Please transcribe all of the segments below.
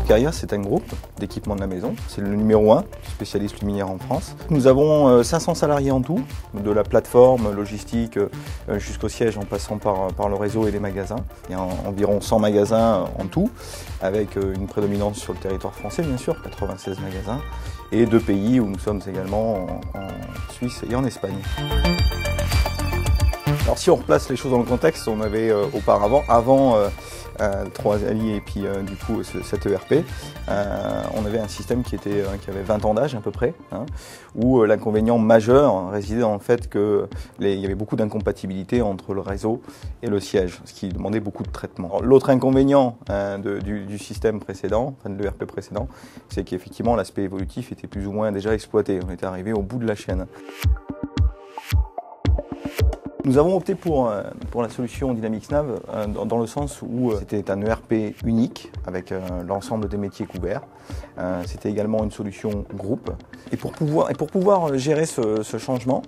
Carrière, c'est un groupe d'équipement de la maison. C'est le numéro 1, spécialiste luminaire en France. Nous avons 500 salariés en tout, de la plateforme logistique jusqu'au siège en passant par le réseau et les magasins. Il y a environ 100 magasins en tout, avec une prédominance sur le territoire français, bien sûr, 96 magasins, et 2 pays où nous sommes également en Suisse et en Espagne. Alors si on replace les choses dans le contexte, on avait auparavant, avant 3Ali et puis du coup cet ERP, on avait un système qui avait 20 ans d'âge à peu près, où l'inconvénient majeur résidait dans le fait qu'il y avait beaucoup d'incompatibilité entre le réseau et le siège, ce qui demandait beaucoup de traitement. L'autre inconvénient du système précédent, enfin de l'ERP précédent, c'est qu'effectivement l'aspect évolutif était plus ou moins déjà exploité, on était arrivé au bout de la chaîne. Nous avons opté pour la solution Dynamics Nav dans le sens où c'était un ERP unique avec l'ensemble des métiers couverts. C'était également une solution groupe. Et pour pouvoir gérer ce changement,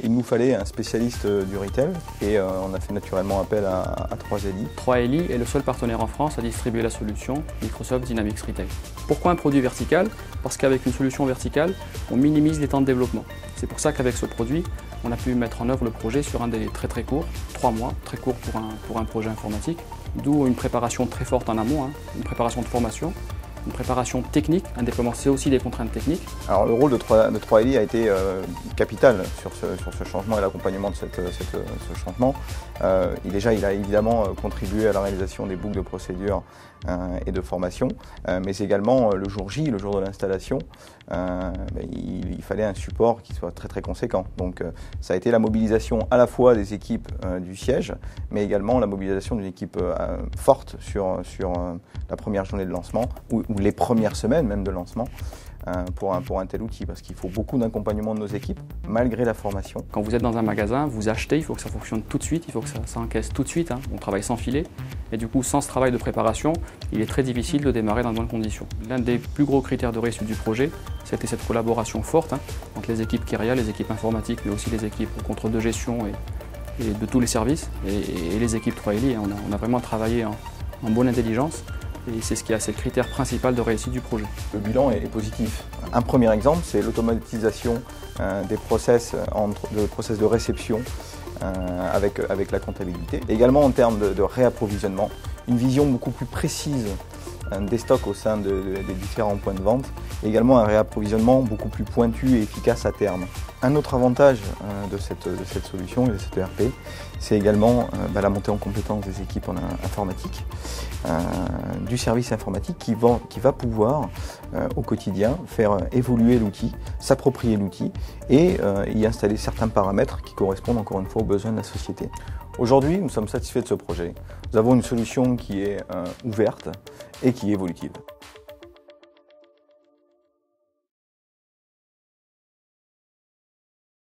il nous fallait un spécialiste du retail et on a fait naturellement appel à 3Ali. 3Ali est le seul partenaire en France à distribuer la solution Microsoft Dynamics Retail. Pourquoi un produit vertical? Parce qu'avec une solution verticale, on minimise les temps de développement. C'est pour ça qu'avec ce produit, on a pu mettre en œuvre le projet sur un délai très court, 3 mois, très court pour un projet informatique, d'où une préparation très forte en amont, une préparation de formation, une préparation technique, un déploiement, c'est aussi des contraintes techniques. Alors le rôle de 3Ali a été capital sur ce changement et l'accompagnement de ce changement. Déjà, il a évidemment contribué à la réalisation des boucles de procédure et de formation, mais également le jour J, le jour de l'installation, il fallait un support qui soit très conséquent. Donc ça a été la mobilisation à la fois des équipes du siège, mais également la mobilisation d'une équipe forte sur la première journée de lancement, ou les premières semaines même de lancement, pour un tel outil, parce qu'il faut beaucoup d'accompagnement de nos équipes, malgré la formation. Quand vous êtes dans un magasin, vous achetez, il faut que ça fonctionne tout de suite, il faut que ça encaisse tout de suite, on travaille sans filet, et du coup sans ce travail de préparation, il est très difficile de démarrer dans de bonnes conditions. L'un des plus gros critères de réussite du projet, c'était cette collaboration forte entre les équipes Keria, les équipes informatiques, mais aussi les équipes au contrôle de gestion et de tous les services, et les équipes 3Ali. On a vraiment travaillé en bonne intelligence. Et c'est ce qui a le critère principal de réussite du projet. Le bilan est positif. Un premier exemple, c'est l'automatisation des process de réception avec la comptabilité. Également en termes de réapprovisionnement, une vision beaucoup plus précise des stocks au sein des différents points de vente, et également un réapprovisionnement beaucoup plus pointu et efficace à terme. Un autre avantage de cette solution et de cette ERP, c'est également la montée en compétence des équipes en informatique, du service informatique qui va pouvoir au quotidien faire évoluer l'outil, s'approprier l'outil et y installer certains paramètres qui correspondent encore une fois aux besoins de la société. Aujourd'hui, nous sommes satisfaits de ce projet. Nous avons une solution qui est ouverte et qui est évolutive.